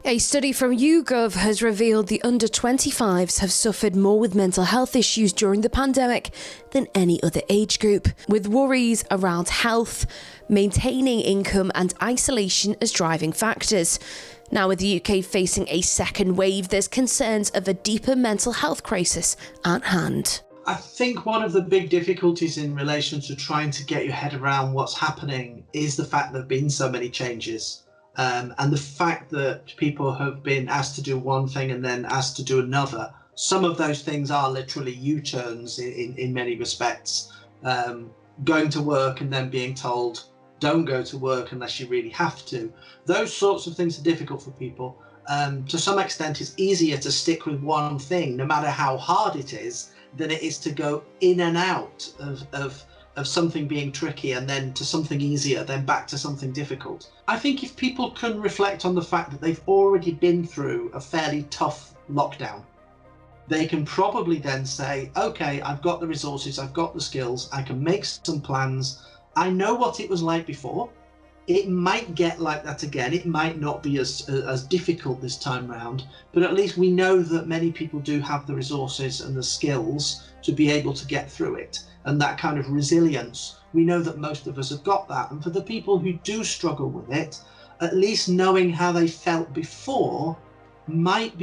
A study from UGOV has revealed the under 25s have suffered more with mental health issues during the pandemic than any other age group, with worries around health, maintaining income and isolation as driving factors. Now, with the UK facing a second wave, there's concerns of a deeper mental health crisis at hand. I think one of the big difficulties in relation to trying to get your head around what's happening is the fact there have been so many changes. And the fact that people have been asked to do one thing and then asked to do another. Some of those things are literally U-turns in many respects. Going to work and then being told, don't go to work unless you really have to. Those sorts of things are difficult for people. To some extent, it's easier to stick with one thing, no matter how hard it is, than it is to go in and out of something being tricky and then to something easier, then back to something difficult. I think if people can reflect on the fact that they've already been through a fairly tough lockdown, they can probably then say, okay, I've got the resources, I've got the skills, I can make some plans. I know what it was like before. It might get like that again. It might not be as difficult this time round, but at least we know that many people do have the resources and the skills to be able to get through it. And that kind of resilience, we know that most of us have got that. And for the people who do struggle with it, at least knowing how they felt before might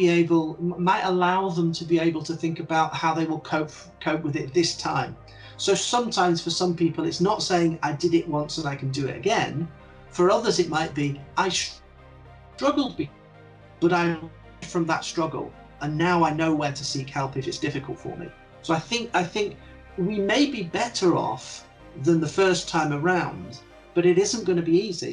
allow them to be able to think about how they will cope with it this time. So sometimes for some people, it's not saying I did it once and I can do it again. For others, it might be I struggled, but I learned from that struggle, and now I know where to seek help if it's difficult for me. So I think we may be better off than the first time around, but it isn't going to be easy.